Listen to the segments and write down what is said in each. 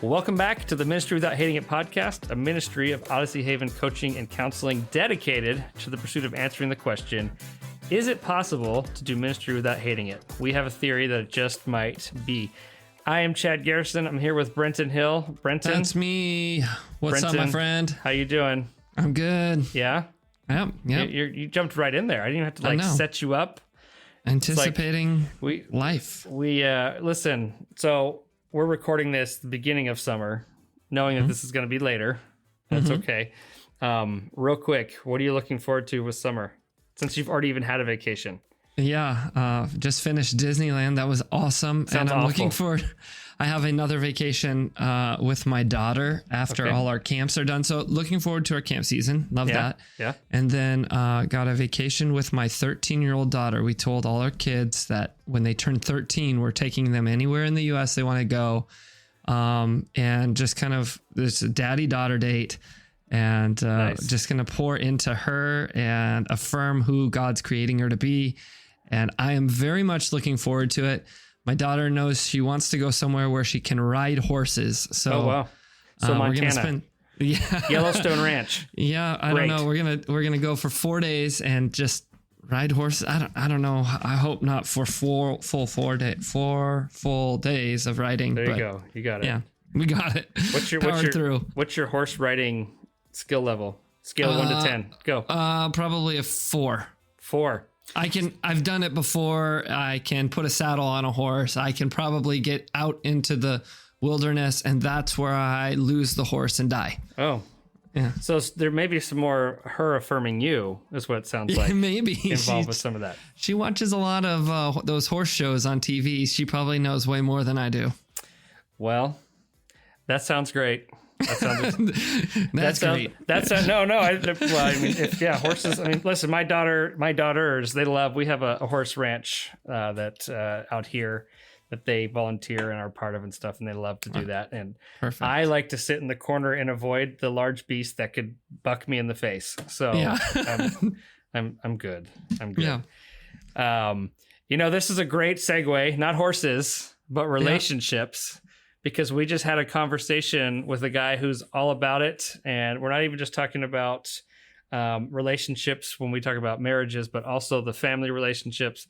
Welcome back to the Ministry Without Hating It podcast, a ministry of Odyssey Haven coaching and counseling dedicated to the pursuit of answering the question, is it possible to do ministry without hating it? We have a theory that it just might be. I am Chad Garrison. I'm here with Brenton Hill. Brenton. That's me. What's up, my friend? How you doing? I'm good. Yeah? Yep. You jumped right in there. I didn't even have to set you up. Anticipating life. Listen, so we're recording this the beginning of summer, knowing that this is going to be later. That's okay. Real quick, what are you looking forward to with summer? Since you've already even had a vacation. Yeah, just finished Disneyland. That was awesome. Sounds and I'm awful. looking forward. I have another vacation with my daughter after all our camps are done. So looking forward to our camp season. Love that. Yeah. And then got a vacation with my 13-year-old daughter. We told all our kids that when they turn 13, we're taking them anywhere in the U.S. they want to go. And just kind of this daddy-daughter date. And Nice. Just going to pour into her and affirm who God's creating her to be. And I am very much looking forward to it. My daughter knows she wants to go somewhere where she can ride horses. So, oh, wow. So Montana. Yellowstone Ranch. Yeah, I don't know. We're gonna go for 4 days and just ride horses. I don't know. I hope not for 4 full days of riding. There you go. You got it. Yeah, we got it. What's your horse riding skill level? Scale 1 to 10. Go. Probably a 4. 4. I've done it before. I can put a saddle on a horse. I can probably get out into the wilderness, and that's where I lose the horse and die. Oh, yeah. So there may be some more her affirming you, is what it sounds like. Maybe involved with some of that. She watches a lot of those horse shows on TV. She probably knows way more than I do. Well, that sounds great. That's great. Horses. I mean, listen, my daughters, we have a horse ranch that out here that they volunteer and are part of and stuff, and they love to do that. And Perfect. I like to sit in the corner and avoid the large beast that could buck me in the face. So yeah. I'm good. I'm good. Yeah. This is a great segue, not horses, but relationships. Yeah. Because we just had a conversation with a guy who's all about it. And we're not even just talking about relationships when we talk about marriages, but also the family relationships,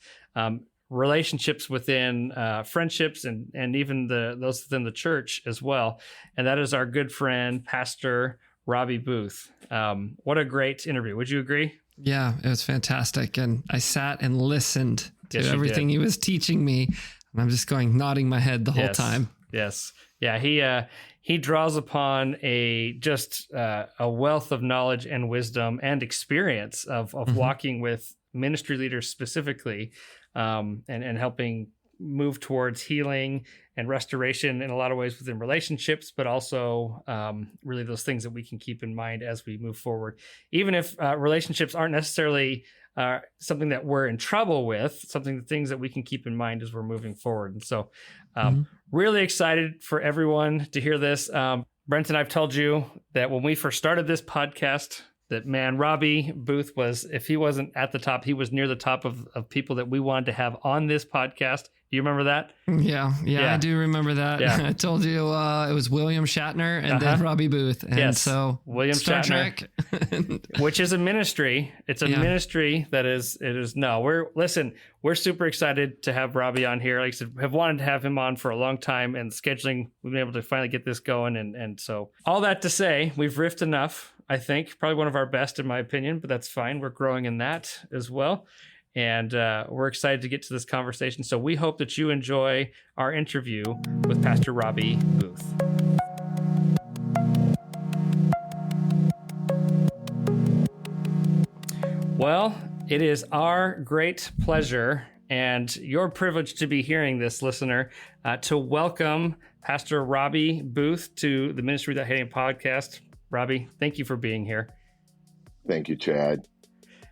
relationships within friendships and even those within the church as well. And that is our good friend, Pastor Robby Booth. What a great interview. Would you agree? Yeah, it was fantastic. And I sat and listened to everything he was teaching me. And I'm just nodding my head the whole time. Yes. Yeah. He draws upon a wealth of knowledge and wisdom and experience of walking with ministry leaders specifically, and helping move towards healing and restoration in a lot of ways within relationships, but also really those things that we can keep in mind as we move forward, even if relationships aren't necessarily something that we're in trouble with, things that we can keep in mind as we're moving forward. And so really excited for everyone to hear this. Brenton, I've told you that when we first started this podcast, that Robby Booth if he wasn't at the top, he was near the top of people that we wanted to have on this podcast. Do you remember that? Yeah, I do remember that. Yeah. I told you it was William Shatner and then Robby Booth. And so William Star Shatner, Trek. which is a ministry. It's a ministry we're super excited to have Robby on here. Like I said, have wanted to have him on for a long time, and scheduling, we've been able to finally get this going. And so all that to say, we've riffed enough, I think. Probably one of our best in my opinion, but that's fine. We're growing in that as well. And we're excited to get to this conversation. So we hope that you enjoy our interview with Pastor Robby Booth. Well, it is our great pleasure and your privilege to be hearing this, listener, to welcome Pastor Robby Booth to the Ministry Without Hating podcast. Robby, thank you for being here. Thank you, Chad.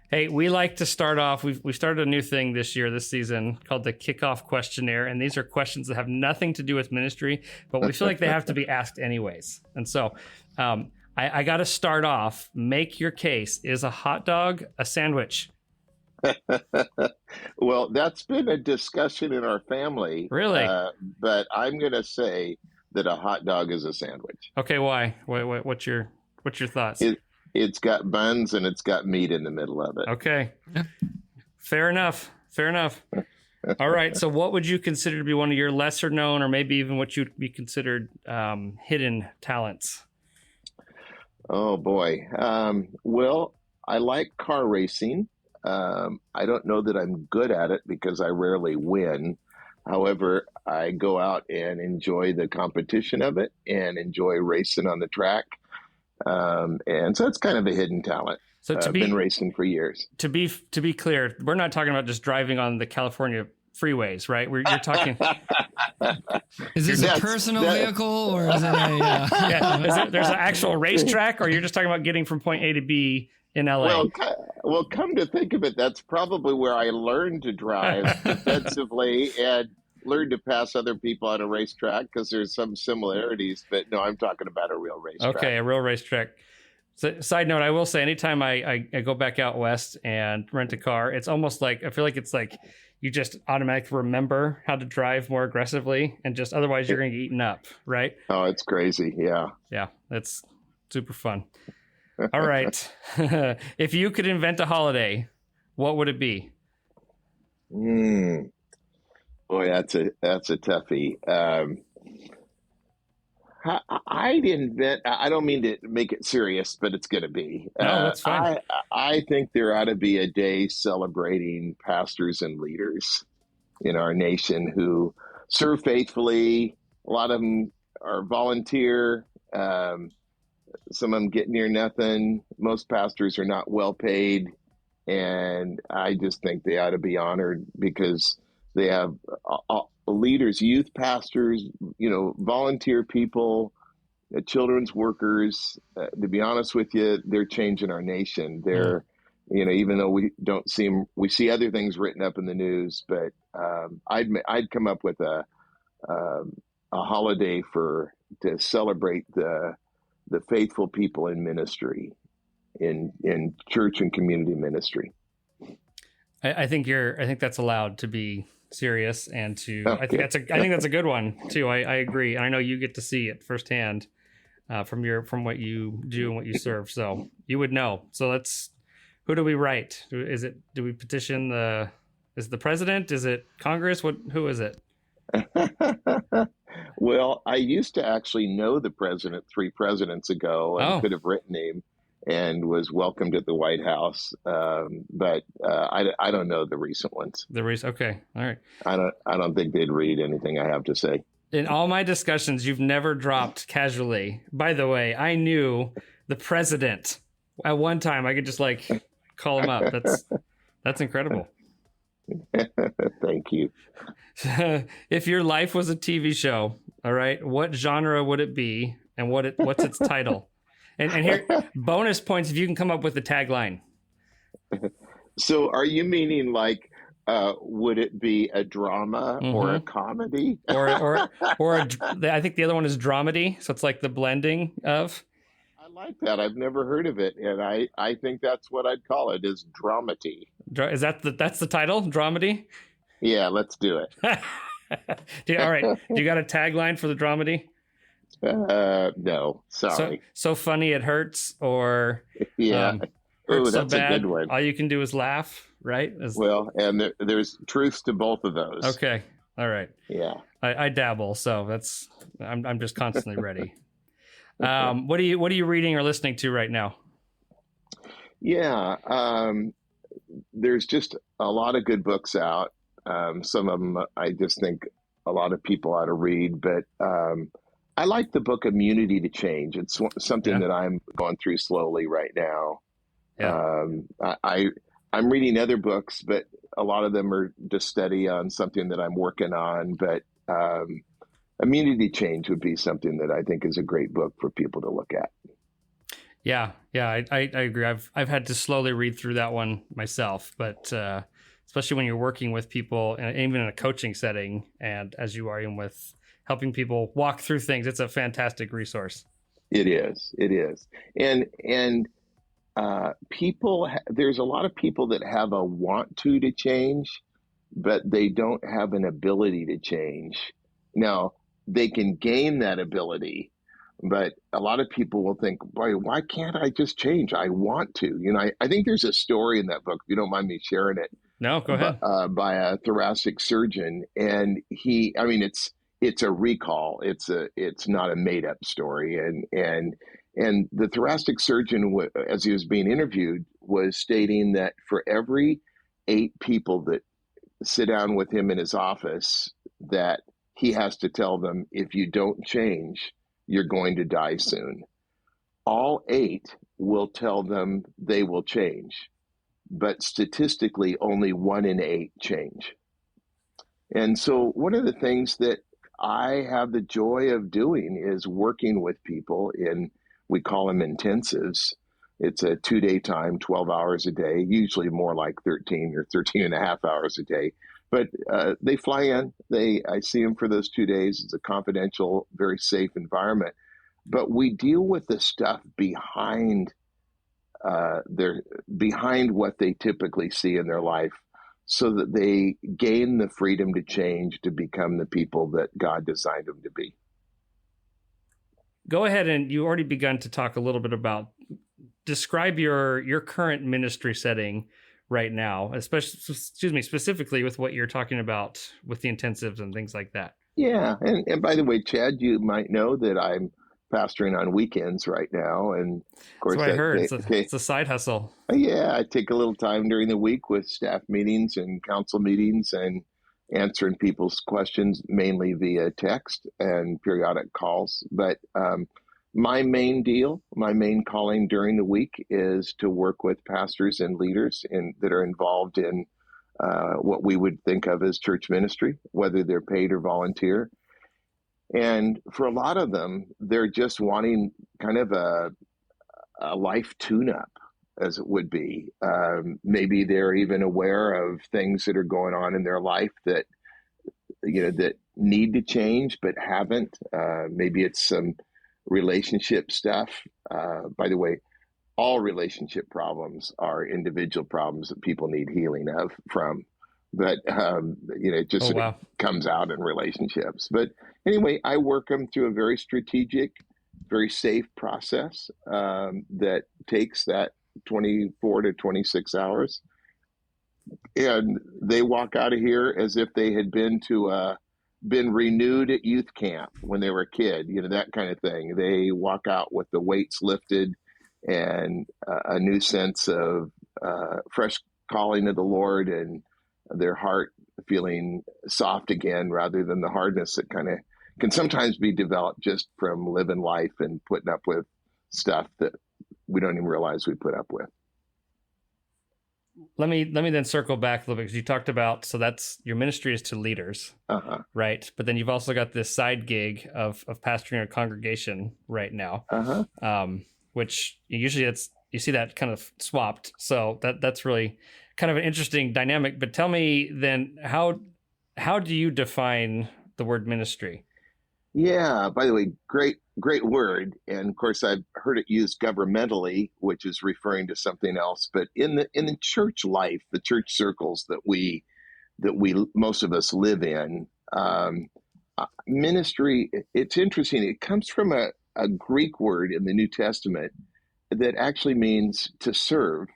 Hey, we like to start off, we started a new thing this season called the Kickoff Questionnaire. And these are questions that have nothing to do with ministry, but we feel like they have to be asked anyways. And so I got to start off, make your case. Is a hot dog a sandwich? Well, that's been a discussion in our family. Really? But I'm going to say that a hot dog is a sandwich. Okay, why? What's your thoughts? It's got buns and it's got meat in the middle of it. Okay. Fair enough. All right. So what would you consider to be one of your lesser known, or maybe even what you'd be considered hidden talents? Oh, boy. Well, I like car racing. I don't know that I'm good at it because I rarely win. However, I go out and enjoy the competition of it and enjoy racing on the track. And so it's kind of a hidden talent. So I've been racing for years. To be clear, we're not talking about just driving on the California freeways, right? You're talking. Is this a personal vehicle or is it a? Yeah, there's an actual racetrack, or you're just talking about getting from point A to B in LA? Well, come to think of it, that's probably where I learned to drive defensively and learned to pass other people on a racetrack, because there's some similarities. But no, I'm talking about a real racetrack. Okay, a real racetrack. So, side note, I will say, anytime I go back out west and rent a car, it's almost like, I feel like it's like you just automatically remember how to drive more aggressively, and just otherwise you're going to get eaten up, right? Oh, it's crazy. Yeah. Yeah, that's super fun. All right. If you could invent a holiday, what would it be? Boy, that's a toughie. I'd invent. I don't mean to make it serious, but it's going to be. No, that's fine. I think there ought to be a day celebrating pastors and leaders in our nation who serve faithfully. A lot of them are volunteer. Some of them get near nothing. Most pastors are not well paid. And I just think they ought to be honored, because they have leaders, youth pastors, volunteer people, children's workers. To be honest with you, they're changing our nation. They're, even though we see other things written up in the news, but I'd come up with a holiday to celebrate the faithful people in ministry, in church and community ministry. I think that's allowed to be serious, and I think that's a good one too. I agree. And I know you get to see it firsthand from what you do and what you serve, so you would know. So who do we write? Do we petition is it the president? Is it Congress? Who is it? Well, I used to actually know the president 3 presidents ago, and could have written him and was welcomed at the White House. But I don't know the recent ones. Okay. All right. I don't think they'd read anything I have to say. In all my discussions, you've never dropped casually. By the way, I knew the president at one time. I could just call him up. That's incredible. Thank you. If your life was a TV show, all right, what genre would it be, and what's its title? And here, bonus points if you can come up with the tagline. So are you meaning would it be a drama or a comedy? or I think the other one is dramedy. So it's like the blending of. I like that. I've never heard of it. And I think that's what I'd call it, is dramedy. Is that's the title? Dramedy? Yeah, let's do it. All right. Do you got a tagline for the dramedy? No, sorry. So funny it hurts, or yeah. Hurts so That's bad, a good one. all you can do is laugh, right? Well, and there's truth to both of those. Okay. All right. Yeah. I dabble, so I'm just constantly ready. What are you reading or listening to right now? Yeah. There's just a lot of good books out. Some of them I just think a lot of people ought to read, but I like the book Immunity to Change. It's something that I'm going through slowly right now. Yeah. I'm reading other books, but a lot of them are to study on something that I'm working on. But Immunity Change would be something that I think is a great book for people to look at. Yeah, I agree. I've had to slowly read through that one myself, but especially when you're working with people, and even in a coaching setting, and as you are even with helping people walk through things, it's a fantastic resource. It is. And there's a lot of people that have a want to change, but they don't have an ability to change. Now, they can gain that ability. But a lot of people will think, boy, why can't I just change? I want to. I think there's a story in that book, if you don't mind me sharing it, No, go ahead. by a thoracic surgeon. And it's a recall. It's not a made up story. And the thoracic surgeon, as he was being interviewed, was stating that for every 8 people that sit down with him in his office, that he has to tell them, if you don't change, you're going to die soon. All 8 will tell them they will change, but statistically, only 1 in 8 change. And so one of the things that I have the joy of doing is working with people we call them intensives. It's a 2-day time, 12 hours a day, usually more like 13 or 13 and a half hours a day. But they fly in, I see them for those 2 days. It's a confidential, very safe environment. But we deal with the stuff behind what they typically see in their life, so that they gain the freedom to change, to become the people that God designed them to be. Go ahead, and you already begun to talk a little bit about, describe your current ministry setting right now, specifically with what you're talking about with the intensives and things like that. Yeah. And by the way, Chad, you might know that I'm pastoring on weekends right now. And of course, that's what I heard. It's a side hustle. Yeah. I take a little time during the week with staff meetings and council meetings and answering people's questions, mainly via text and periodic calls. But my main calling during the week is to work with pastors and leaders that are involved in what we would think of as church ministry, whether they're paid or volunteer. And for a lot of them, they're just wanting kind of a life tune-up, as it would be. Maybe they're even aware of things that are going on in their life that need to change but haven't. Maybe it's some relationship stuff. By the way, all relationship problems are individual problems that people need healing from. But, it just sort of comes out in relationships. But anyway, I work them through a very strategic, very safe process that takes that 24 to 26 hours. And they walk out of here as if they had been renewed at youth camp when they were a kid, that kind of thing. They walk out with the weights lifted and a new sense of fresh calling of the Lord, and their heart feeling soft again, rather than the hardness that kind of can sometimes be developed just from living life and putting up with stuff that we don't even realize we put up with. Let me then circle back a little bit, because you talked about, so that's your ministry is to leaders, right? But then you've also got this side gig of pastoring a congregation right now, which usually you see that kind of swapped. So that's really kind of an interesting dynamic. But tell me then, how do you define the word ministry? Yeah, by the way, great word. And of course, I've heard it used governmentally, which is referring to something else. But in the church life, the church circles that we most of us live in, ministry, it's interesting. It comes from a Greek word in the New Testament that actually means to serve.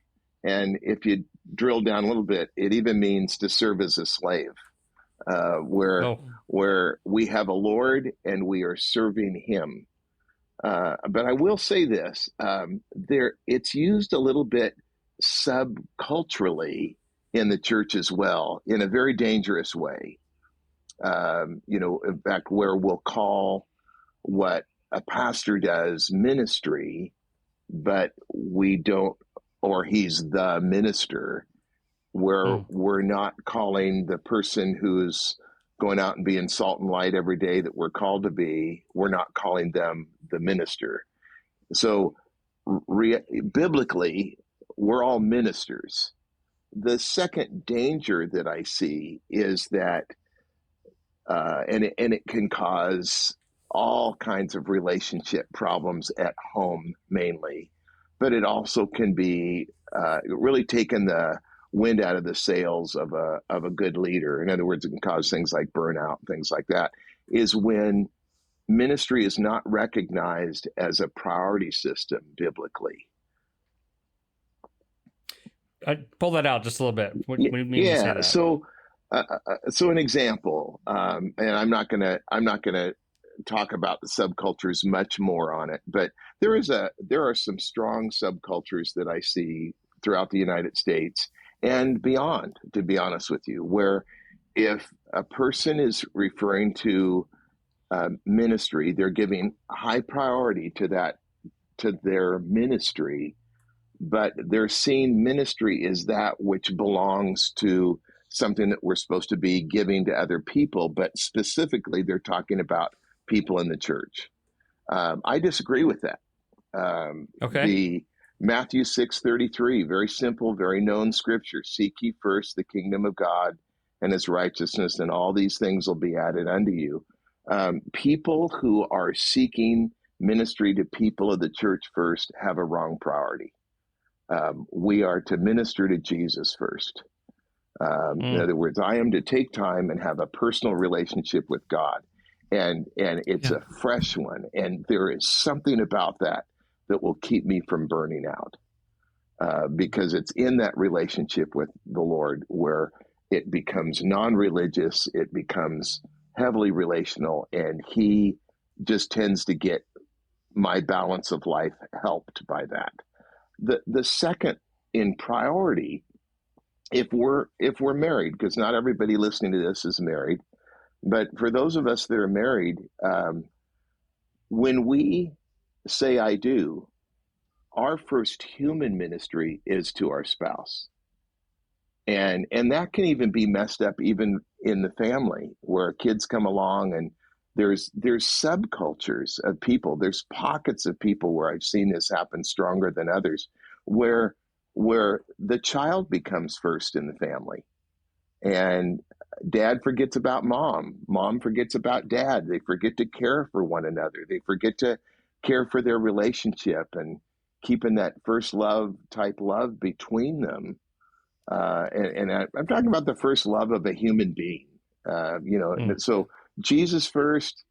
And if you drill down a little bit, it even means to serve as a slave. Where we have a Lord and we are serving him. But I will say this, it's used a little bit subculturally in the church as well, in a very dangerous way. In fact, where we'll call what a pastor does ministry, but we don't, or he's the minister, where we're not calling the person who's going out and being salt and light every day that we're called to be, we're not calling them the minister. So biblically, we're all ministers. The second danger that I see is that, and it can cause all kinds of relationship problems at home mainly, but it also can be really taking the wind out of the sails of a good leader. In other words, it can cause things like burnout, things like that, is when ministry is not recognized as a priority system biblically. Pull that out just a little bit. What do you mean when you say that? So an example, and I'm not gonna talk about the subcultures much more on it, but there are some strong subcultures that I see throughout the United States and beyond, to be honest with you, where if a person is referring to ministry, they're giving high priority to their ministry, but they're seeing ministry as that which belongs to something that we're supposed to be giving to other people, but specifically they're talking about people in the church. I disagree with that. Okay. The Matthew 6:33, very simple, very known scripture. Seek ye first the kingdom of God and his righteousness, and all these things will be added unto you. People who are seeking ministry to people of the church first have a wrong priority. We are to minister to Jesus first. In other words, I am to take time and have a personal relationship with God. And it's a fresh one. And there is something about that will keep me from burning out, because it's in that relationship with the Lord where it becomes non-religious, it becomes heavily relational, and he just tends to get my balance of life helped by that. The second in priority, if we're married, because not everybody listening to this is married, but for those of us that are married, when we say I do, our first human ministry is to our spouse. And that can even be messed up even in the family, where kids come along and there's subcultures of people. There's pockets of people where I've seen this happen stronger than others, where the child becomes first in the family. And dad forgets about mom. Mom forgets about dad. They forget to care for one another. They forget to care for their relationship and keeping that first love type love between them. And I'm talking about the first love of a human being, So Jesus first,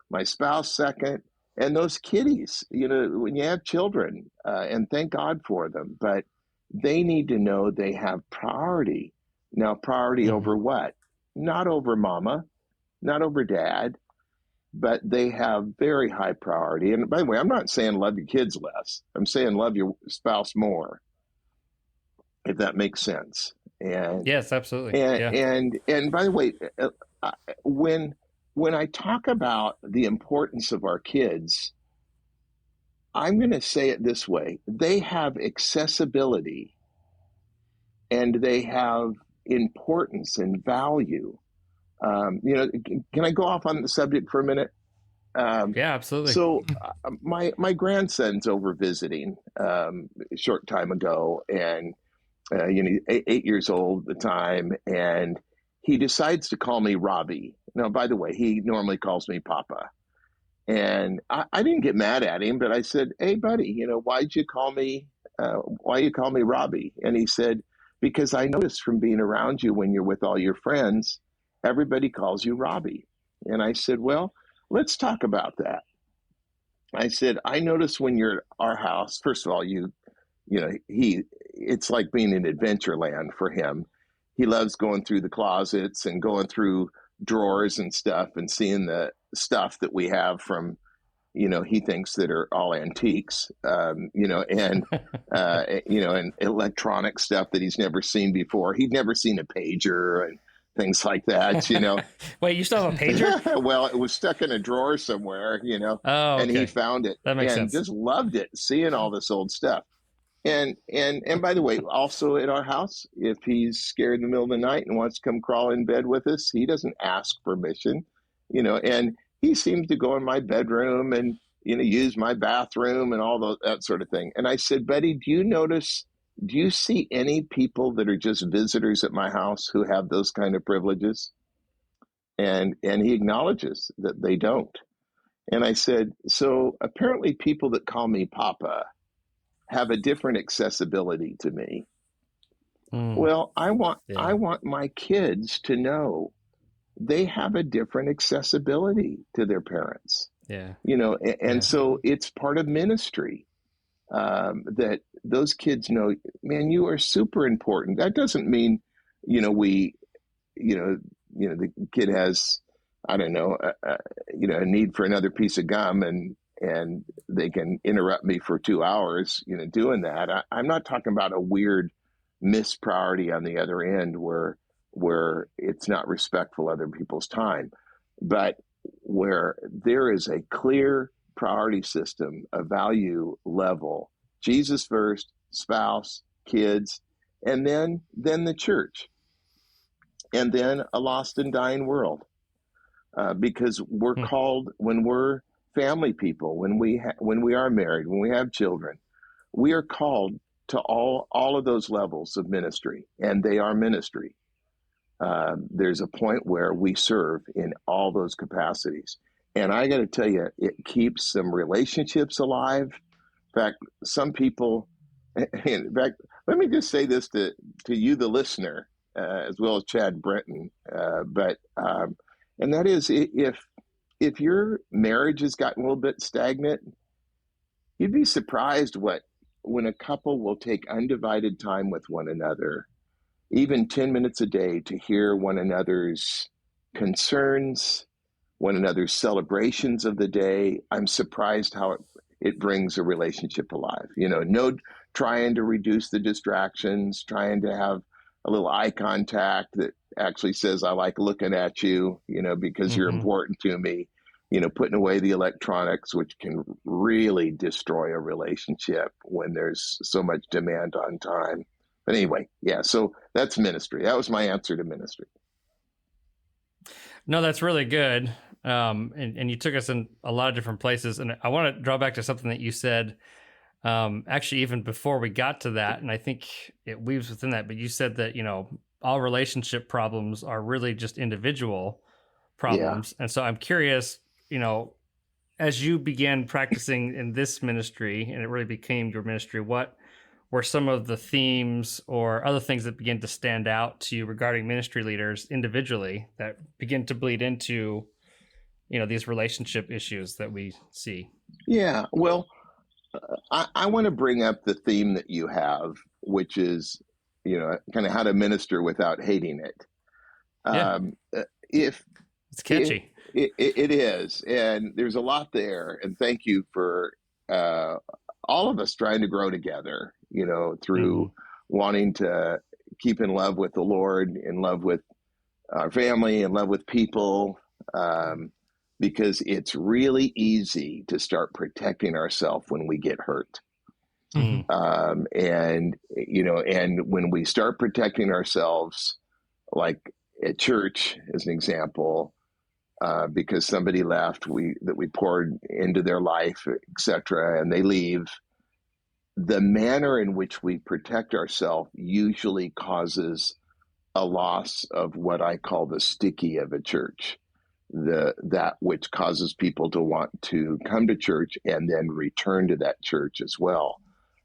my spouse second, and those kiddies, when you have children, and thank God for them, but they need to know they have priority. Now, priority over what? Not over mama, not over dad, but they have very high priority. And by the way, I'm not saying love your kids less. I'm saying love your spouse more, if that makes sense. And yes, absolutely. And by the way, when I talk about the importance of our kids, I'm going to say it this way: they have accessibility, and they have importance and value. Can I go off on the subject for a minute? Yeah, absolutely. So my grandson's over visiting a short time ago, and 8 years old at the time, and he decides to call me Robby. Now, by the way, he normally calls me Papa. And I didn't get mad at him, but I said, "Hey, buddy, why you call me Robby?" And he said, "Because I noticed from being around you when you're with all your friends, everybody calls you Robby." And I said, "Well, let's talk about that." I said, "I noticed when you're at our house, first of all, it's like being in Adventureland for him. He loves going through the closets and going through drawers and stuff and seeing the stuff that we have from, he thinks that are all antiques, and electronic stuff that he's never seen before. He'd never seen a pager and things like that, Wait, you still have a pager? Well, it was stuck in a drawer somewhere, Oh, okay. And he found it That makes and sense. just loved it, seeing all this old stuff. And by the way, also at our house, if he's scared in the middle of the night and wants to come crawl in bed with us, he doesn't ask permission, and he seems to go in my bedroom and, use my bathroom and all that sort of thing. And I said, "Buddy, do you see any people that are just visitors at my house who have those kind of privileges?" And he acknowledges that they don't. And I said, "So apparently people that call me Papa have a different accessibility to me." Well, I want my kids to know they have a different accessibility to their parents. Yeah. And Yeah. so it's part of ministry, that those kids know, man, you are super important. That doesn't mean, we, the kid has, I don't know, a need for another piece of gum, and they can interrupt me for 2 hours, doing that. I'm not talking about a weird mispriority on the other end where it's not respectful of other people's time, but where there is a clear priority system, a value level, Jesus first, spouse, kids, and then the church, and then a lost and dying world. Because we're called, when we're family people, when we are married, when we have children, we are called to all of those levels of ministry, and they are ministry. There's a point where we serve in all those capacities, and I got to tell you, it keeps some relationships alive. In fact, some people, in fact, let me just say this to you, the listener, as well as Chad Brenton, and that is, if your marriage has gotten a little bit stagnant, you'd be surprised when a couple will take undivided time with one another, even 10 minutes a day, to hear one another's concerns, one another's celebrations of the day. I'm surprised how it brings a relationship alive. No trying to reduce the distractions, trying to have a little eye contact that actually says, I like looking at you, because you're important to me, putting away the electronics, which can really destroy a relationship when there's so much demand on time. But anyway, yeah, so that's ministry. That was my answer to ministry. No, that's really good. And you took us in a lot of different places. And I want to draw back to something that you said, actually, even before we got to that. And I think it weaves within that. But you said that, all relationship problems are really just individual problems. Yeah. And so I'm curious, as you began practicing in this ministry and it really became your ministry, what were some of the themes or other things that began to stand out to you regarding ministry leaders individually that begin to bleed into, these relationship issues that we see? Yeah, well, I want to bring up the theme that you have, which is, kind of how to minister without hating it. Yeah. It's catchy. It is. And there's a lot there. And thank you for all of us trying to grow together, through wanting to keep in love with the Lord, in love with our family, in love with people, because it's really easy to start protecting ourselves when we get hurt. And when we start protecting ourselves, like at church, as an example, because somebody left, that we poured into their life, etc., and they leave, the manner in which we protect ourselves usually causes a loss of what I call the sticky of a church, that which causes people to want to come to church and then return to that church as well.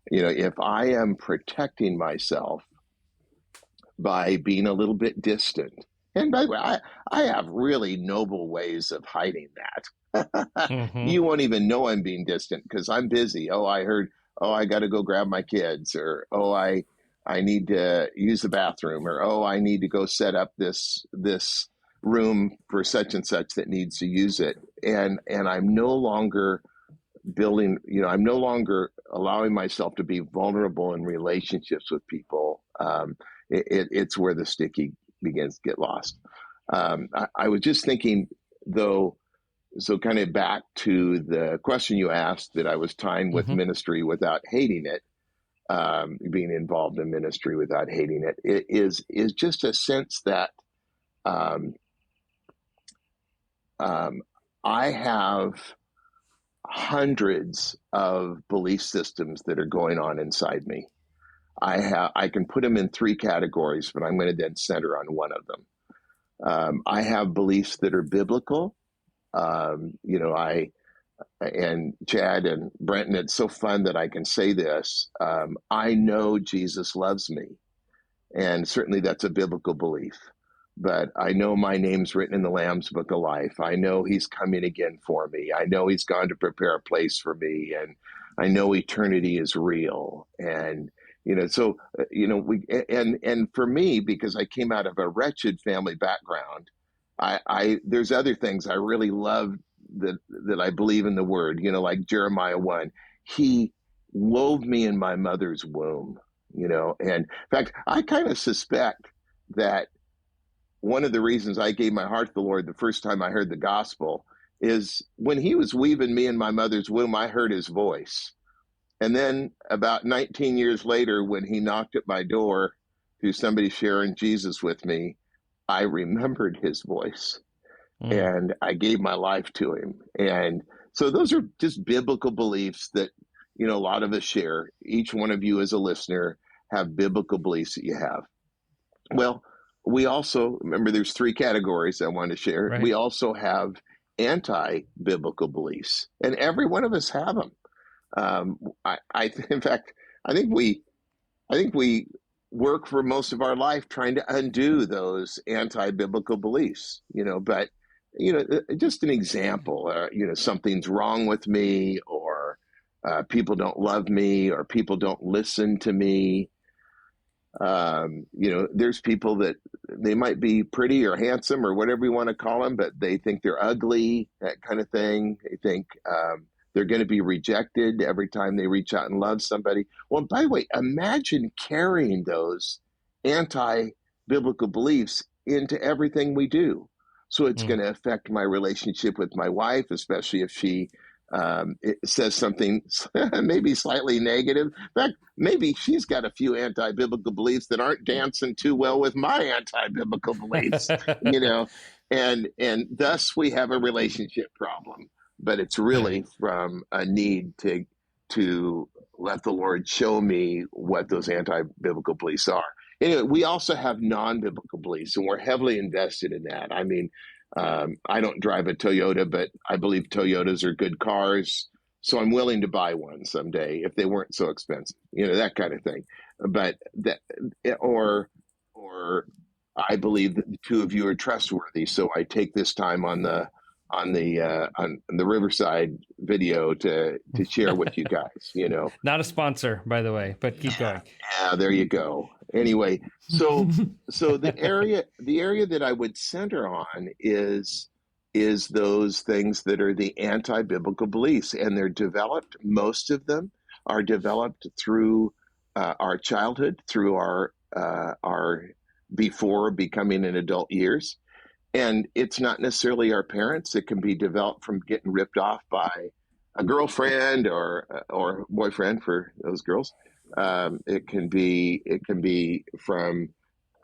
If I am protecting myself by being a little bit distant, and by the way, I have really noble ways of hiding that. You won't even know I'm being distant because I'm busy. I got to go grab my kids, or, I need to use the bathroom, or, I need to go set up this room for such and such that needs to use it. And I'm no longer I'm no longer allowing myself to be vulnerable in relationships with people. It's where the sticky begins to get lost. I was just thinking, though, so kind of back to the question you asked, that I was tying with ministry without hating it, being involved in ministry without hating it, is just a sense that I have hundreds of belief systems that are going on inside me. I can put them in three categories, but I'm going to then center on one of them. I have beliefs that are biblical. And Chad and Brenton, it's so fun that I can say this. I know Jesus loves me, and certainly that's a biblical belief. but I know my name's written in the Lamb's Book of Life. I know he's coming again for me. I know he's gone to prepare a place for me, and I know eternity is real. And so and for me, because I came out of a wretched family background, I there's other things I really love that I believe in the Word. Like Jeremiah 1, he wove me in my mother's womb. And in fact, I kind of suspect that one of the reasons I gave my heart to the Lord the first time I heard the gospel is when he was weaving me in my mother's womb, I heard his voice. And then about 19 years later, when he knocked at my door through somebody sharing Jesus with me, I remembered his voice and I gave my life to him. And so those are just biblical beliefs that, a lot of us share. Each one of you as a listener have biblical beliefs that you have. Well, we also, remember there's 3 categories I want to share. Right. We also have anti-biblical beliefs, and every one of us have them. In fact, I think we work for most of our life trying to undo those anti-biblical beliefs, but, just an example, something's wrong with me, or people don't love me, or people don't listen to me. There's people that they might be pretty or handsome or whatever you want to call them, but they think they're ugly, that kind of thing. They think they're going to be rejected every time they reach out and love somebody. Well, by the way, imagine carrying those anti-biblical beliefs into everything we do. So it's going to affect my relationship with my wife, especially if she it says something maybe slightly negative. In fact, maybe she's got a few anti-biblical beliefs that aren't dancing too well with my anti-biblical beliefs, and thus we have a relationship problem. But it's really from a need to let the Lord show me what those anti-biblical beliefs are. Anyway, we also have non-biblical beliefs, and we're heavily invested in that. I mean, I don't drive a Toyota, but I believe Toyotas are good cars. So I'm willing to buy one someday if they weren't so expensive, that kind of thing. But or I believe that the 2 of you are trustworthy. So I take this time on the Riverside video to share with you guys, Not a sponsor, by the way, but keep going. Yeah, there you go. Anyway, so the area that I would center on is those things that are the anti-biblical beliefs, and they're developed. Most of them are developed through our childhood, through our before becoming an adult years. And it's not necessarily our parents. It can be developed from getting ripped off by a girlfriend or boyfriend for those girls. It can be from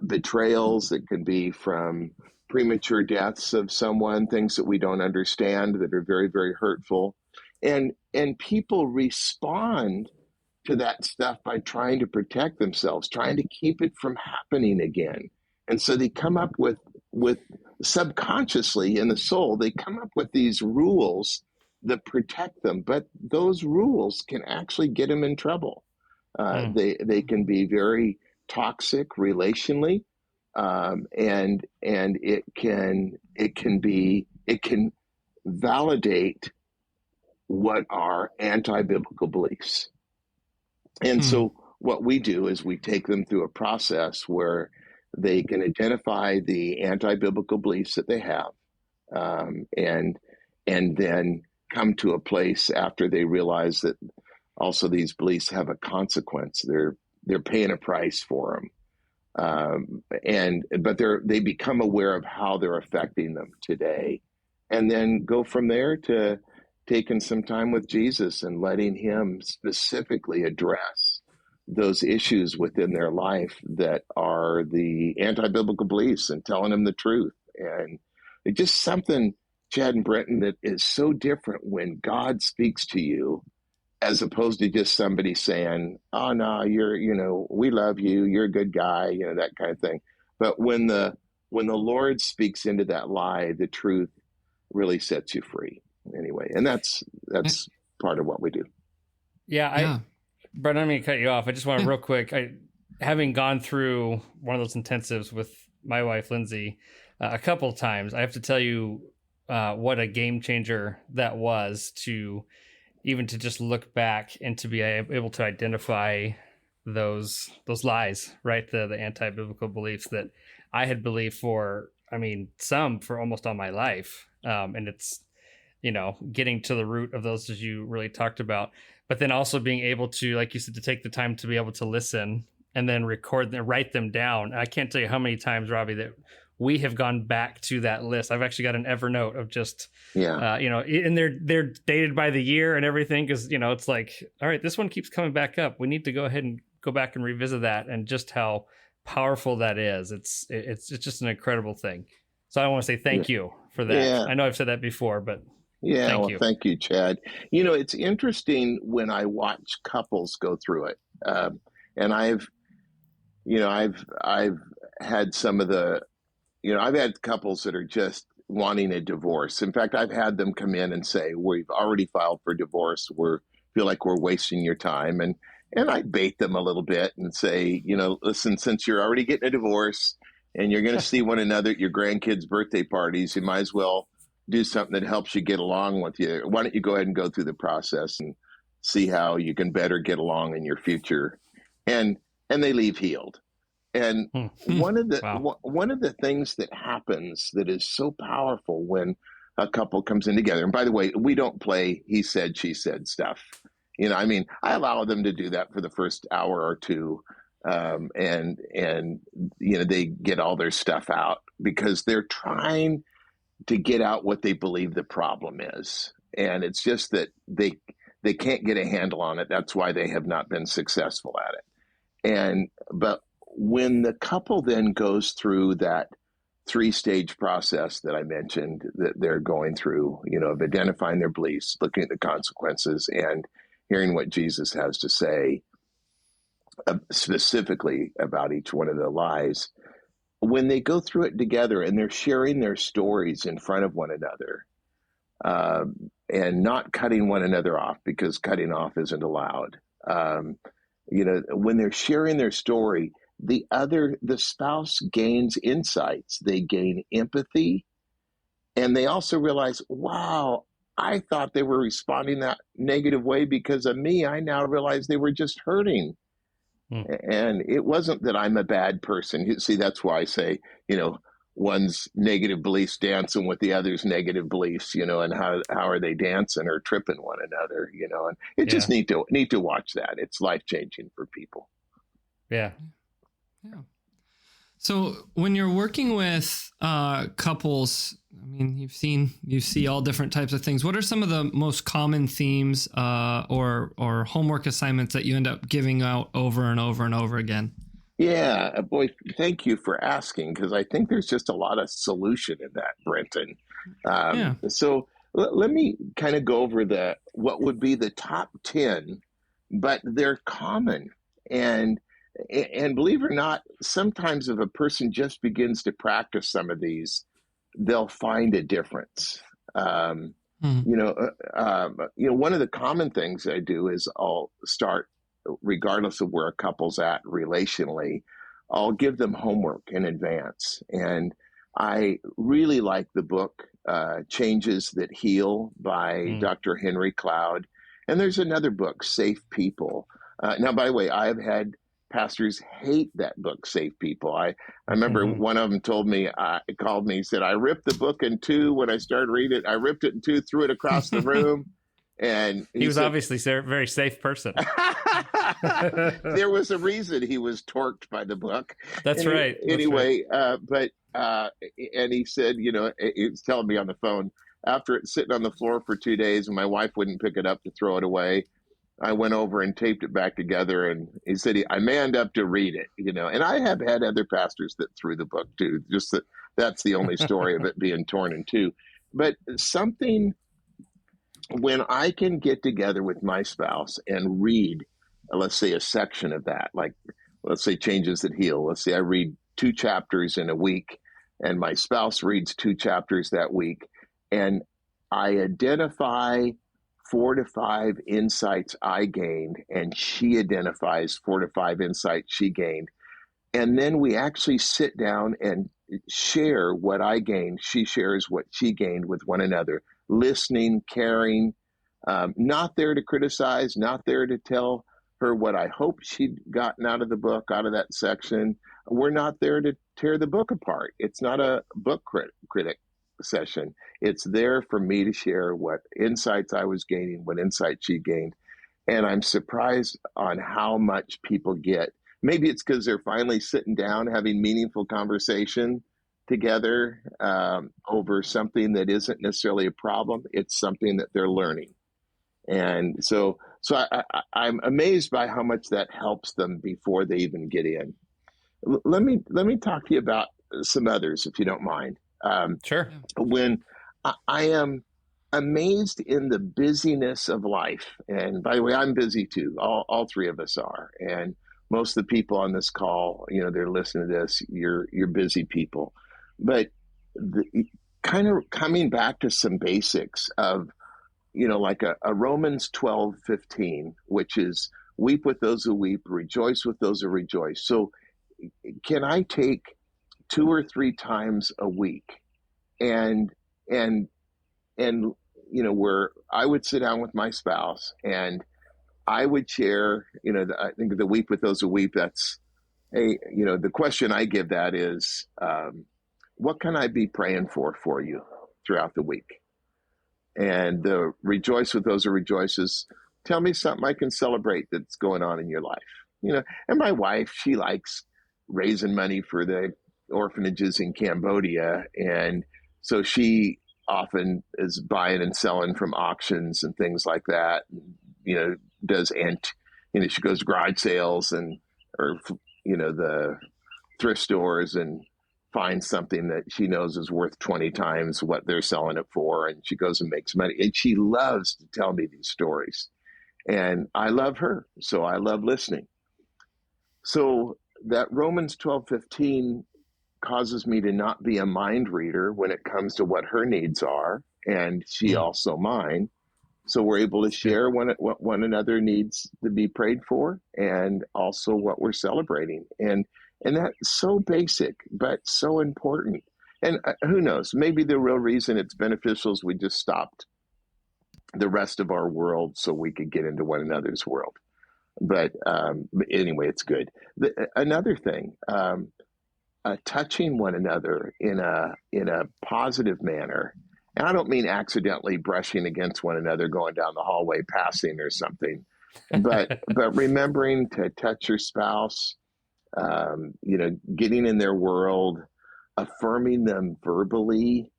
betrayals. It can be from premature deaths of someone, things that we don't understand that are very, very hurtful. And people respond to that stuff by trying to protect themselves, trying to keep it from happening again. And so they come up with subconsciously in the soul, they come up with these rules that protect them, but those rules can actually get them in trouble. They can be very toxic relationally, and it can validate what are anti-biblical beliefs. And so what we do is we take them through a process where they can identify the anti-biblical beliefs that they have, and then come to a place after they realize that also these beliefs have a consequence. They're paying a price for them, but they become aware of how they're affecting them today, and then go from there to taking some time with Jesus and letting him specifically address those issues within their life that are the anti-biblical beliefs, and telling them the truth. And it's just something, Chad and Brenton, that is so different when God speaks to you, as opposed to just somebody saying, oh no, we love you, you're a good guy, that kind of thing. But when the Lord speaks into that lie, the truth really sets you free anyway. And that's part of what we do. Yeah. Brett, I'm going to cut you off. I just want to real quick, having gone through one of those intensives with my wife, Lindsay, a couple of times. I have to tell you what a game changer that was, to even to just look back and to be able to identify those lies, right? The anti-biblical beliefs that I had believed for, some for almost all my life. And it's, getting to the root of those, as you really talked about, but then also being able to, like you said, to take the time to be able to listen and then record them, write them down. I can't tell you how many times, Robby, that we have gone back to that list. I've actually got an Evernote of just, and they're dated by the year and everything. Cause it's like, all right, this one keeps coming back up. We need to go ahead and go back and revisit that, and just how powerful that is. It's just an incredible thing. So I want to say thank you for that. Yeah. I know I've said that before, but thank you, Chad. It's interesting when I watch couples go through it. And I've had some of the, I've had couples that are just wanting a divorce. In fact, I've had them come in and say, we've already filed for divorce. Feel like we're wasting your time. And I bait them a little bit and say, listen, since you're already getting a divorce and you're going to see one another at your grandkids' birthday parties, you might as well do something that helps you get along with you. Why don't you go ahead and go through the process and see how you can better get along in your future? And they leave healed. And one of the things that happens that is so powerful when a couple comes in together, and by the way, we don't play he said, she said stuff. I allow them to do that for the first hour or two. And they get all their stuff out because they're trying to get out what they believe the problem is. And it's just that they can't get a handle on it. That's why they have not been successful at it. But when the couple then goes through that 3-stage process that I mentioned that they're going through, of identifying their beliefs, looking at the consequences, and hearing what Jesus has to say specifically about each one of the lies, when they go through it together and they're sharing their stories in front of one another, and not cutting one another off, because cutting off isn't allowed. When they're sharing their story, the spouse gains insights, they gain empathy, and they also realize, wow, I thought they were responding that negative way because of me. I now realize they were just hurting. And it wasn't that I'm a bad person. See, that's why I say, one's negative beliefs dancing with the other's negative beliefs, and how are they dancing or tripping one another, and it just need to watch that. It's life-changing for people. Yeah. So when you're working with couples, you see all different types of things. What are some of the most common themes or homework assignments that you end up giving out over and over and over again? Yeah, boy, thank you for asking, because I think there's just a lot of solution in that, Brenton. So let me kind of go over what would be the top 10, but they're common. And believe it or not, sometimes if a person just begins to practice some of these, they'll find a difference. One of the common things I do is I'll start, regardless of where a couple's at relationally, I'll give them homework in advance. And I really like the book, Changes That Heal by Dr. Henry Cloud. And there's another book, Safe People. Now, by the way, I've had pastors hate that book, Safe People. I remember one of them called me, he said, I ripped the book in two when I started reading it. I ripped it in two, threw it across the room. And he was obviously a very safe person. There was a reason he was torqued by the book. That's right. Anyway, and he said, he was telling me on the phone, after it's sitting on the floor for 2 days and my wife wouldn't pick it up to throw it away, I went over and taped it back together, and he said, I manned up to read it, and I have had other pastors that threw the book too, just that's the only story of it being torn in two. But when I can get together with my spouse and read, let's say, a section of that, like, let's say Changes That Heal. Let's say I read 2 chapters in a week and my spouse reads 2 chapters that week, and I identify 4 to 5 insights I gained, and she identifies 4 to 5 insights she gained. And then we actually sit down and share what I gained. She shares what she gained with one another, listening, caring, not there to criticize, not there to tell her what I hoped she'd gotten out of the book, out of that section. We're not there to tear the book apart. It's not a book critic session. It's there for me to share what insights I was gaining, what insights she gained. And I'm surprised on how much people get. Maybe it's because they're finally sitting down, having meaningful conversation together over something that isn't necessarily a problem. It's something that they're learning. And so I'm amazed by how much that helps them before they even get in. Let me talk to you about some others, if you don't mind. Sure. When I am amazed in the busyness of life, and by the way, I'm busy too. All three of us are, and most of the people on this call, they're listening to this. You're busy people, but kind of coming back to some basics of, like a Romans 12:15, which is weep with those who weep, rejoice with those who rejoice. So can I take 2 or 3 times a week and where I would sit down with my spouse and I would share, I think the weep with those who weep, that's the question I give that is, what can I be praying for you throughout the week? And the rejoice with those who rejoices, tell me something I can celebrate that's going on in your life. And my wife, she likes raising money for the orphanages in Cambodia. And so she often is buying and selling from auctions and things like that. Does she goes to garage sales or the thrift stores and finds something that she knows is worth 20 times what they're selling it for, and she goes and makes money. And she loves to tell me these stories, and I love her, so I love listening. So that Romans 12:15 causes me to not be a mind reader when it comes to what her needs are, and she also mine. So we're able to share what one another needs to be prayed for, and also what we're celebrating. And that's so basic, but so important. And who knows, maybe the real reason it's beneficial is we just stopped the rest of our world so we could get into one another's world. But anyway, it's good. Another thing, touching one another in a positive manner. And I don't mean accidentally brushing against one another, going down the hallway, passing or something, but remembering to touch your spouse, getting in their world, affirming them verbally,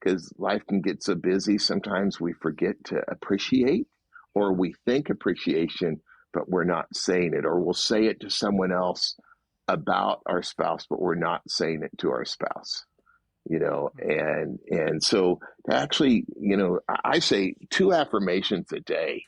because life can get so busy. Sometimes we forget to appreciate, or we think appreciation, but we're not saying it, or we'll say it to someone else about our spouse, but we're not saying it to our spouse. And so to actually, I say 2 affirmations a day,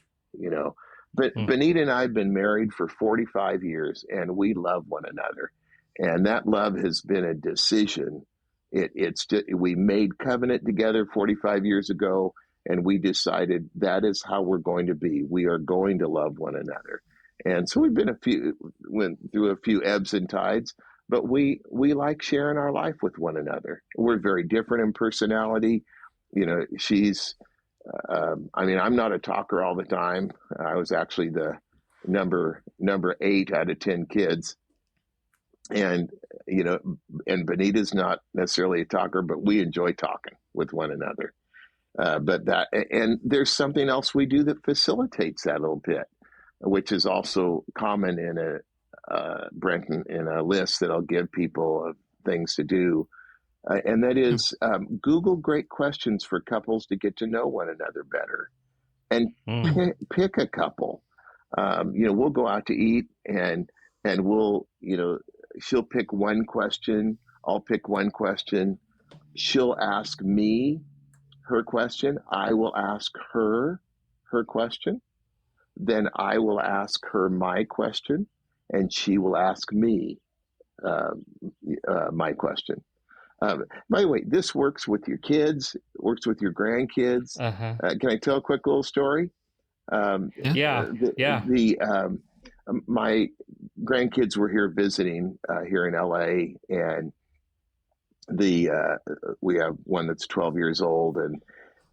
but Bonita and I have been married for 45 years and we love one another. And that love has been a decision. We made covenant together 45 years ago, and we decided that is how we're going to be. We are going to love one another. And so went through a few ebbs and tides, but we like sharing our life with one another. We're very different in personality. She's, I'm not a talker all the time. I was actually the number 8 out of 10 kids. And, and Bonita's not necessarily a talker, but we enjoy talking with one another. And there's something else we do that facilitates that a little bit, which is also common in Brenton, in a list that I'll give people of things to do. And that is Google great questions for couples to get to know one another better, and pick a couple. We'll go out to eat and we'll, she'll pick one question. I'll pick one question. She'll ask me her question. I will ask her question. Then I will ask her my question, and she will ask me my question. By the way, this works with your kids, works with your grandkids. Can I tell a quick little story? Yeah. My grandkids were here visiting here in LA, and we have one that's 12 years old,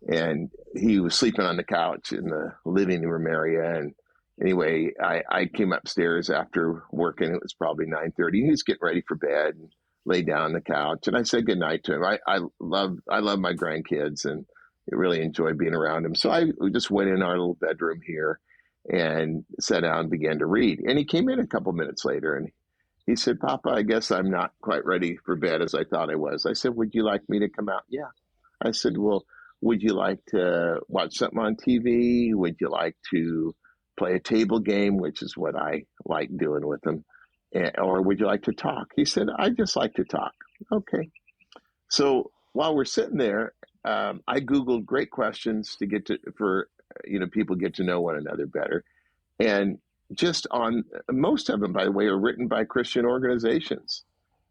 and he was sleeping on the couch in the living room area. And anyway, I came upstairs after work, and it was probably 9:30. He was getting ready for bed and lay down on the couch, and I said goodnight to him. I love my grandkids, and I really enjoy being around them. So we just went in our little bedroom here and sat down and began to read. And he came in a couple minutes later, and he said, "Papa, I guess I'm not quite ready for bed as I thought I was." I said, "Would you like me to come out?" "Yeah." I said, "Well, would you like to watch something on TV? Would you like to play a table game," which is what I like doing with them, "or would you like to talk?" He said, "I just like to talk." Okay. So while we're sitting there, I Googled great questions to people get to know one another better. And just on most of them, by the way, are written by Christian organizations.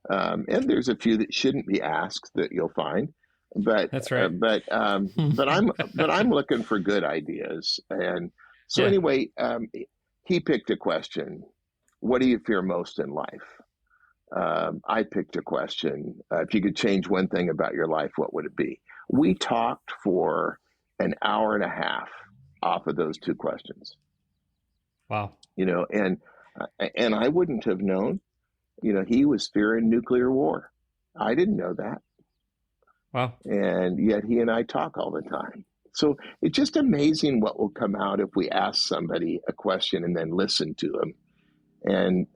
And there's a few that shouldn't be asked that you'll find, but That's right. But I'm looking for good ideas. And so anyway, he picked a question: what do you fear most in life? I picked a question: if you could change one thing about your life, what would it be? We talked for an hour and a half off of those two questions. Wow. And I wouldn't have known. He was fearing nuclear war. I didn't know that. Wow. And yet he and I talk all the time. So it's just amazing what will come out if we ask somebody a question and then listen to them. And,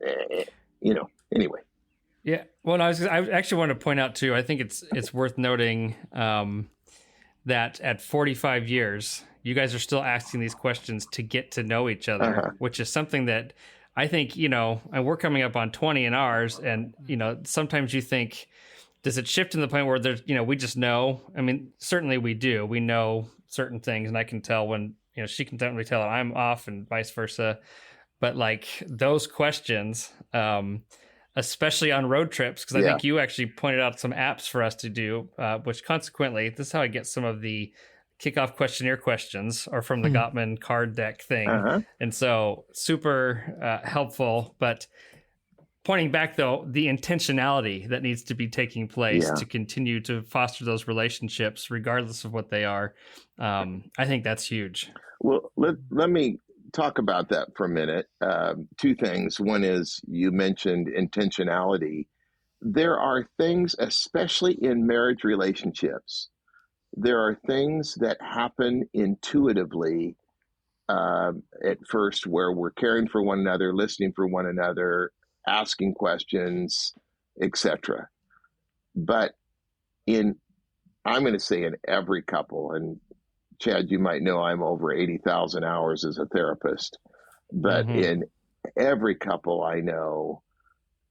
anyway. Yeah. Well, I actually want to point out too, I think it's worth noting that at 45 years, you guys are still asking these questions to get to know each other, which is something that I think, and we're coming up on 20 in ours. And, sometimes you think, does it shift to the point where there's, we just know? I mean, certainly we do. We know certain things, and I can tell when, she can definitely tell that I'm off and vice versa. But like those questions, especially on road trips, because I think you actually pointed out some apps for us to do, which consequently, this is how I get some of the kickoff questionnaire questions are from the Gottman card deck thing. And so super helpful. But pointing back, though, the intentionality that needs to be taking place to continue to foster those relationships, regardless of what they are, I think that's huge. Well, let me talk about that for a minute. Two things. One is you mentioned intentionality. There are things, especially in marriage relationships, there are things that happen intuitively at first where we're caring for one another, listening for one another, asking questions, etc. But I'm going to say in every couple, and Chad, you might know I'm over 80,000 hours as a therapist, but in every couple I know,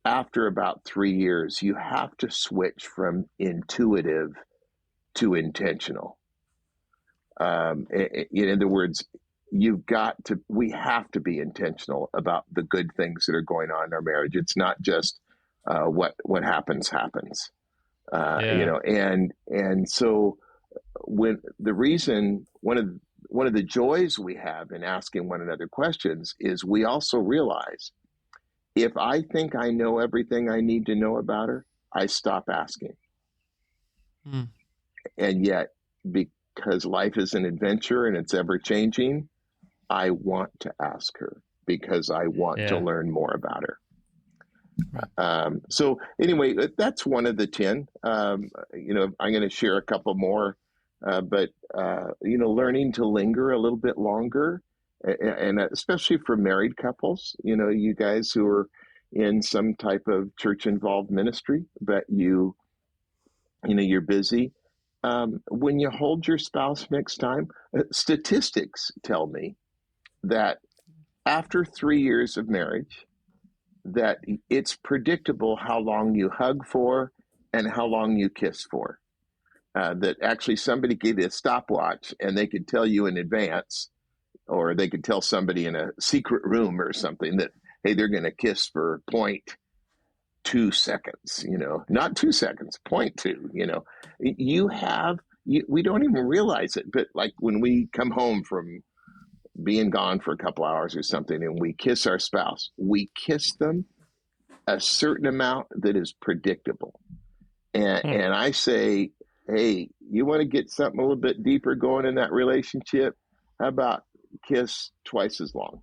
after about 3 years, you have to switch from intuitive to intentional. In other words, we have to be intentional about the good things that are going on in our marriage. It's not just what happens. And so one of the joys we have in asking one another questions is we also realize if I think I know everything I need to know about her, I stop asking. And yet, because life is an adventure and it's ever changing, I want to ask her because I want to learn more about her. So anyway, that's one of the 10. I'm going to share a couple more, but learning to linger a little bit longer, and especially for married couples, you guys who are in some type of church involved ministry, but you're busy. When you hold your spouse next time, statistics tell me that after 3 years of marriage, that it's predictable how long you hug for and how long you kiss for. That actually somebody gave you a stopwatch and they could tell you in advance, or they could tell somebody in a secret room or something that, hey, they're going to kiss for 0.2 seconds, not 2 seconds, 0.2, we don't even realize it. But like when we come home from being gone for a couple hours or something, and we kiss our spouse, we kiss them a certain amount that is predictable. And I say, hey, you want to get something a little bit deeper going in that relationship? How about kiss twice as long?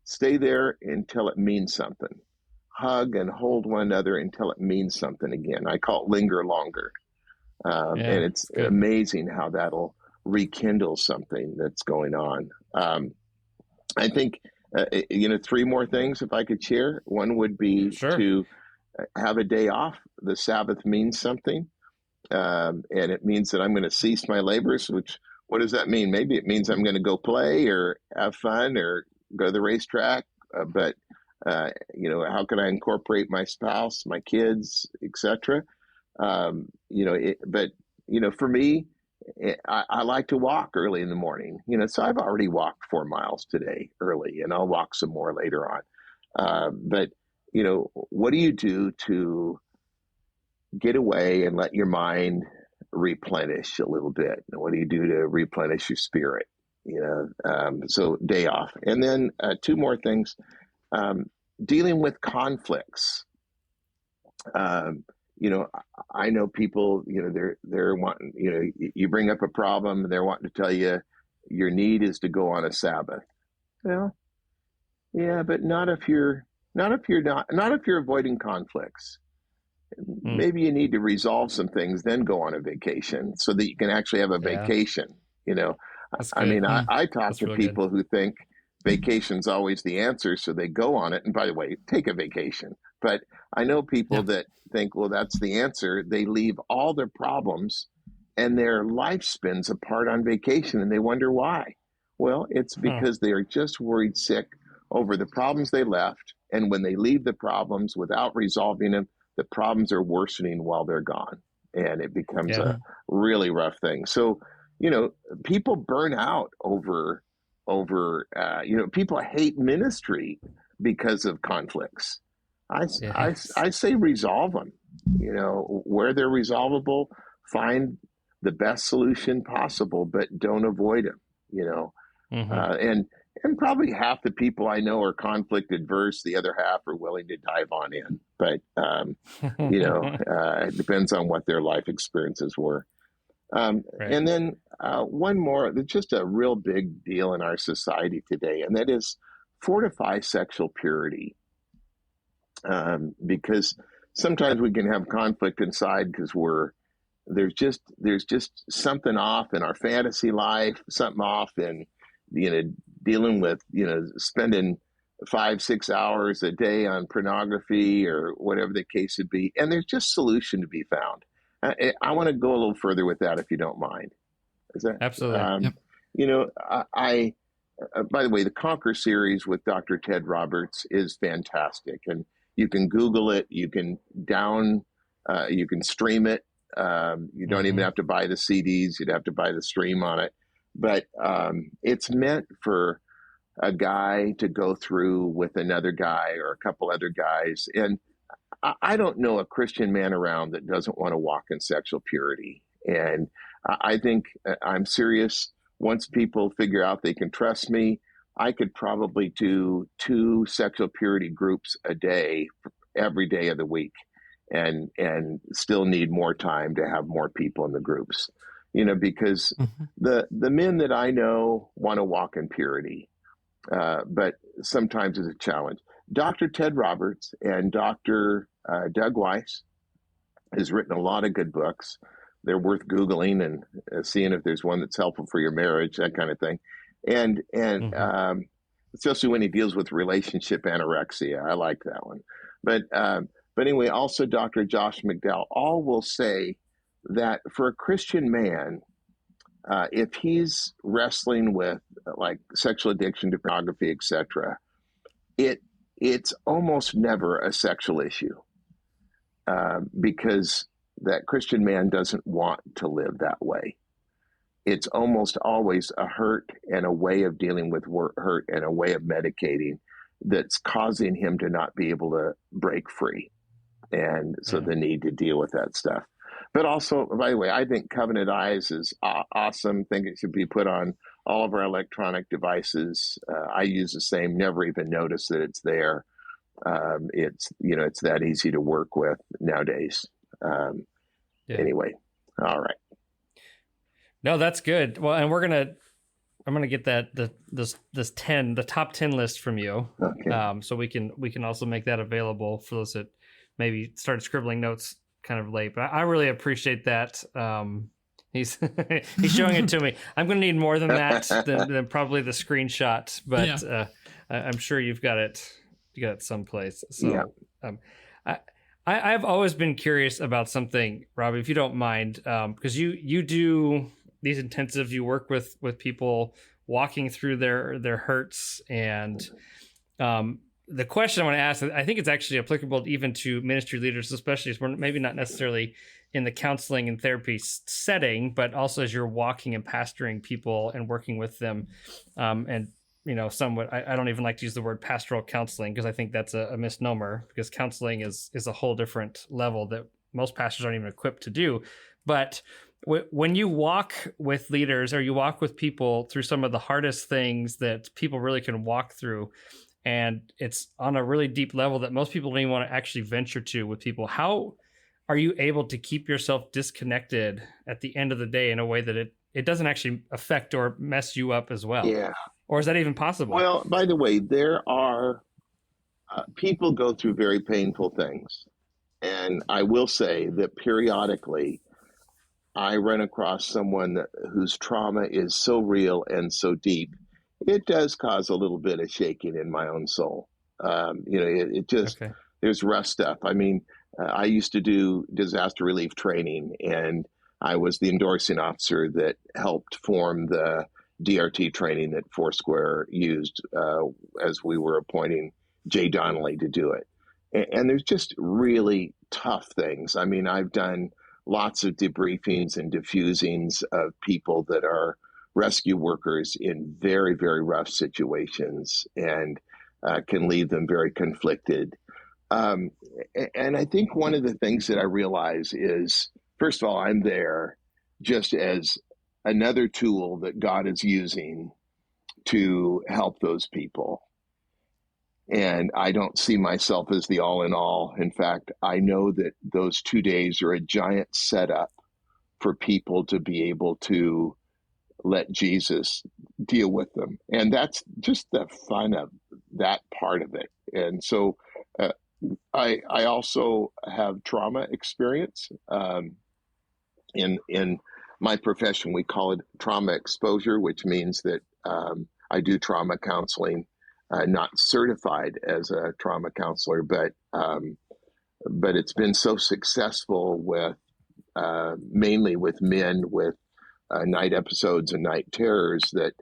Stay there until it means something. Hug and hold one another until it means something again. I call it linger longer. And it's amazing how that'll rekindle something that's going on. I think, 3 more things if I could share. One would be to have a day off. The Sabbath means something. And it means that I'm going to cease my labors, which, what does that mean? Maybe it means I'm going to go play or have fun or go to the racetrack. But how can I incorporate my spouse, my kids, etc.? For me, I like to walk early in the morning, so I've already walked 4 miles today early, and I'll walk some more later on. But what do you do to get away and let your mind replenish a little bit? What do you do to replenish your spirit? So day off. And then 2 more things, dealing with conflicts. I know people, they're wanting, you bring up a problem, they're wanting to tell you your need is to go on a Sabbath. Well, yeah, but not if you're avoiding conflicts. Maybe you need to resolve some things, then go on a vacation so that you can actually have a vacation. I talk to people who think vacation's always the answer, so they go on it. And by the way, take a vacation. But I know people that think, well, that's the answer. They leave all their problems and their life spins apart on vacation, and they wonder why. Well, it's because they are just worried sick over the problems they left. And when they leave the problems without resolving them, the problems are worsening while they're gone. And it becomes a really rough thing. So, people burn out over people hate ministry because of conflicts. I say resolve them, where they're resolvable, find the best solution possible, but don't avoid them, and probably half the people I know are conflict adverse. The other half are willing to dive on in, but, it depends on what their life experiences were. And then one more, that's just a real big deal in our society today, and that is fortify sexual purity. Because sometimes we can have conflict inside because there's just something off in our fantasy life, something off in, dealing with, spending 5-6 hours a day on pornography or whatever the case would be. And there's just solution to be found. I want to go a little further with that, if you don't mind. Is that absolutely? I by the way, the Conquer series with Dr. Ted Roberts is fantastic, and you can Google it. You can you can stream it. You don't even have to buy the CDs. You'd have to buy the stream on it. But it's meant for a guy to go through with another guy or a couple other guys. And I don't know a Christian man around that doesn't want to walk in sexual purity. And I think I'm serious. Once people figure out they can trust me, I could probably do 2 sexual purity groups a day, every day of the week, and still need more time to have more people in the groups, because the men that I know want to walk in purity, but sometimes it's a challenge. Dr. Ted Roberts and Dr. Doug Weiss has written a lot of good books. They're worth Googling and seeing if there's one that's helpful for your marriage, that kind of thing. And especially when he deals with relationship anorexia. I like that one. But anyway, also Dr. Josh McDowell, all will say that for a Christian man, if he's wrestling with like sexual addiction to pornography, etc., it's almost never a sexual issue, because that Christian man doesn't want to live that way. It's almost always a hurt and a way of dealing with hurt and a way of medicating that's causing him to not be able to break free. And so the need to deal with that stuff. But also, by the way, I think Covenant Eyes is awesome. I think it should be put on all of our electronic devices. I use the same, never even notice that it's there. It's that easy to work with nowadays. Yeah. Anyway, all right. No, that's good. Well, and I'm gonna get the top 10 list from you. Okay. So we can also make that available for those that maybe started scribbling notes kind of late. But I really appreciate that. He's he's showing it to me. I'm gonna need more than that than probably the screenshot, but Yeah. I'm sure you've got it someplace. So Yeah. I've always been curious about something, Robby, if you don't mind, because you do these intensives, you work with people walking through their hurts, and the question I want to ask, I think it's actually applicable even to ministry leaders, especially as we're maybe not necessarily in the counseling and therapy setting, but also as you're walking and pastoring people and working with them, and somewhat, I don't even like to use the word pastoral counseling because I think that's a misnomer, because counseling is a whole different level that most pastors aren't even equipped to do. But when you walk with leaders or you walk with people through some of the hardest things that people really can walk through, and it's on a really deep level that most people don't even want to actually venture to with people, how are you able to keep yourself disconnected at the end of the day in a way that it doesn't actually affect or mess you up as well? Yeah. Or is that even possible? Well, by the way, there are people go through very painful things. And I will say that periodically I run across someone whose trauma is so real and so deep, it does cause a little bit of shaking in my own soul. It just, Okay. there's rough stuff. I mean, I used to do disaster relief training, and I was the endorsing officer that helped form the DRT training that Foursquare used as we were appointing Jay Donnelly to do it. And there's just really tough things. I mean, I've done lots of debriefings and diffusings of people that are rescue workers in very, very rough situations, and can leave them very conflicted. And I think one of the things that I realize is, first of all, I'm there just as another tool that God is using to help those people. And I don't see myself as the all in all. In fact, I know that those 2 days are a giant setup for people to be able to let Jesus deal with them. And that's just the fun of that part of it. And so I also have trauma experience. In my profession, we call it trauma exposure, which means that I do trauma counseling. Not certified as a trauma counselor, but it's been so successful with mainly with men with night episodes and night terrors that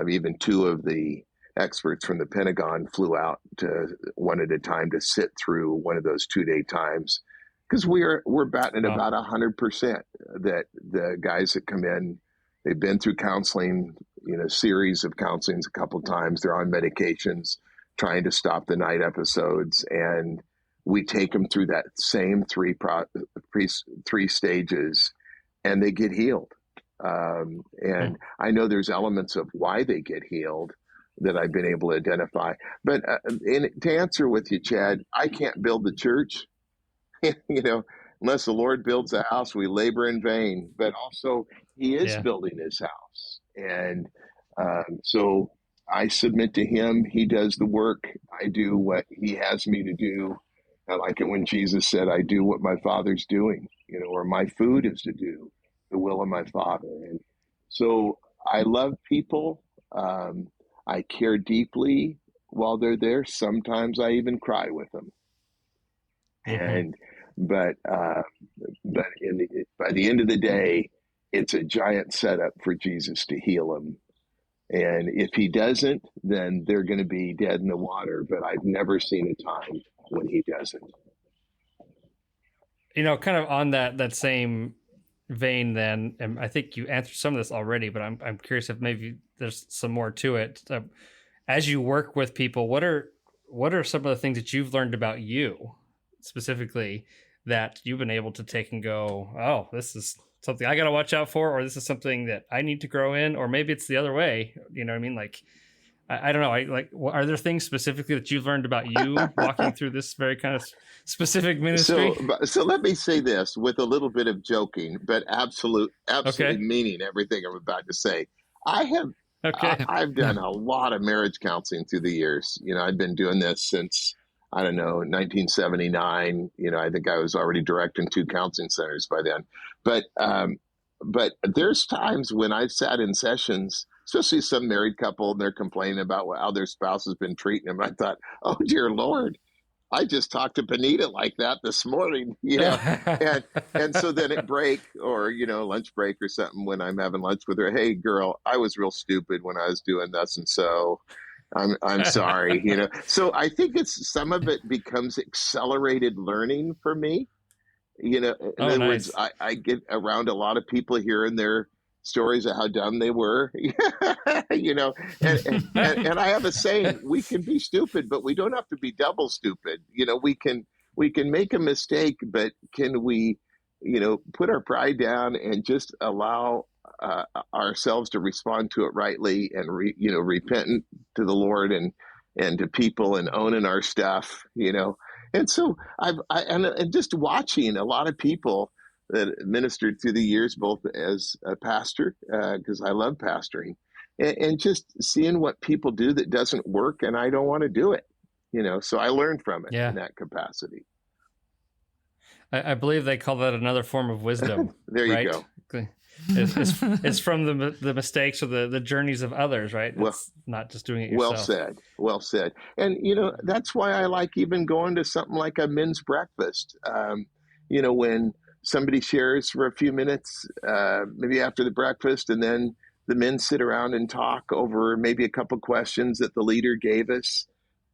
even two of the experts from the Pentagon flew out to one at a time to sit through one of those 2-day times, because we're batting at about 100% that the guys that come in, they've been through counseling, series of counselings a couple of times. They're on medications, trying to stop the night episodes, and we take them through that same three stages, and they get healed. And I know there's elements of why they get healed that I've been able to identify. But to answer with you, Chad, I can't build the church. Unless the Lord builds a house, we labor in vain. But also, He is building His house. And so I submit to Him. He does the work. I do what He has me to do. I like it when Jesus said, I do what my Father's doing, or my food is to do the will of my Father. And so I love people. I care deeply while they're there. Sometimes I even cry with them. And but by the end of the day, it's a giant setup for Jesus to heal them. And if He doesn't, then they're going to be dead in the water. But I've never seen a time when He doesn't. Kind of on that same vein, then, and I think you answered some of this already, but I'm curious if maybe there's some more to it. As you work with people, what are some of the things that you've learned about you specifically that you've been able to take and go, oh, this is something I got to watch out for, or this is something that I need to grow in, or maybe it's the other way. You know what I mean? Like, I don't know. Are there things specifically that you've learned about you walking through this very kind of specific ministry? So let me say this with a little bit of joking, but absolutely meaning everything I'm about to say. I've done a lot of marriage counseling through the years. You know, I've been doing this since, I don't know, 1979. You know, I think I was already directing 2 counseling centers by then. But there's times when I've sat in sessions, especially some married couple, and they're complaining about how their spouse has been treating them. I thought, oh, dear Lord, I just talked to Bonita like that this morning, you know, and so then at break or, you know, lunch break or something, when I'm having lunch with her, hey girl, I was real stupid when I was doing this. And so I'm sorry, you know. So I think some of it becomes accelerated learning for me. You know, in other words, I get around a lot of people hearing their stories of how dumb they were, you know, and I have a saying: we can be stupid, but we don't have to be double stupid. You know, we can make a mistake, but can we, you know, put our pride down and just allow ourselves to respond to it rightly and repent to the Lord and to people and owning our stuff, you know. And so and just watching a lot of people that ministered through the years, both as a pastor, because I love pastoring, and just seeing what people do that doesn't work, and I don't want to do it, you know. So I learned from it in that capacity. I believe they call that another form of wisdom. There you go. It's from the mistakes or the journeys of others, right? It's not just doing it yourself. Well said. And, you know, that's why I like even going to something like a men's breakfast. You know, when somebody shares for a few minutes, maybe after the breakfast, and then the men sit around and talk over maybe a couple questions that the leader gave us.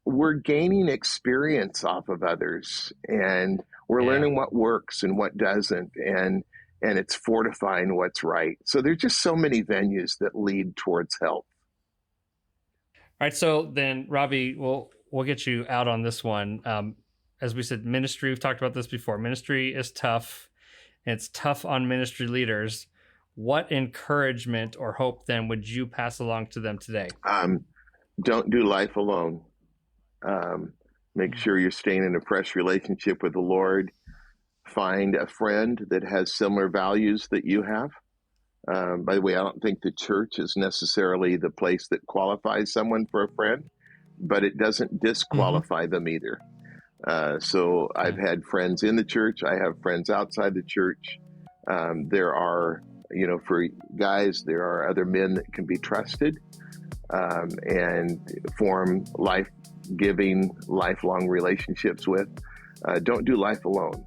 We're gaining experience off of others, and we're learning what works and what doesn't, and it's fortifying what's right. So there's just so many venues that lead towards health. All right. So then, Robby, we'll get you out on this one. As we said, ministry, we've talked about this before. Ministry is tough, and it's tough on ministry leaders. What encouragement or hope then would you pass along to them today? Don't do life alone. Make sure you're staying in a fresh relationship with the Lord. Find a friend that has similar values that you have. By the way, I don't think the church is necessarily the place that qualifies someone for a friend, but it doesn't disqualify them either. So I've had friends in the church. I have friends outside the church. There are, you know, for guys, there are other men that can be trusted and form life-giving, lifelong relationships with. Don't do life alone.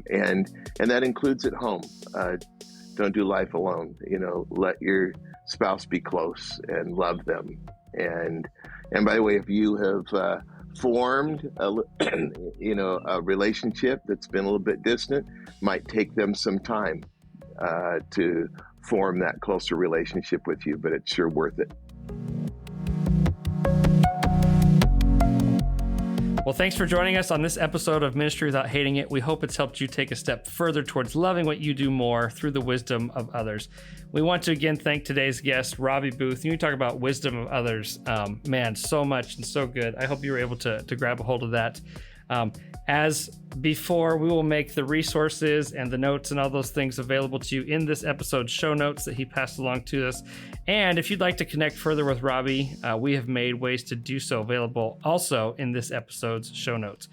And that includes at home. Don't do life alone. You know, let your spouse be close and love them. And by the way, if you have formed a relationship that's been a little bit distant, might take them some time to form that closer relationship with you, but it's sure worth it. Well, thanks for joining us on this episode of Ministry Without Hating It. We hope it's helped you take a step further towards loving what you do more through the wisdom of others. We want to again thank today's guest, Robby Booth. You talk about wisdom of others. Man, so much and so good. I hope you were able to grab a hold of that. As before, we will make the resources and the notes and all those things available to you in this episode's show notes that he passed along to us. And if you'd like to connect further with Robby, we have made ways to do so available also in this episode's show notes.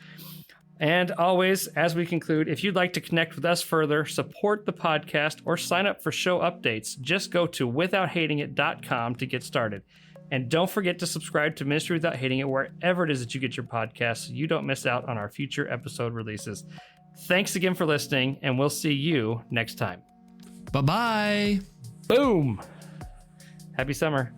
And always, as we conclude, if you'd like to connect with us further, support the podcast, or sign up for show updates, just go to withouthatingit.com to get started. And don't forget to subscribe to Ministry Without Hating It wherever it is that you get your podcasts so you don't miss out on our future episode releases. Thanks again for listening, and we'll see you next time. Bye-bye. Boom. Happy summer.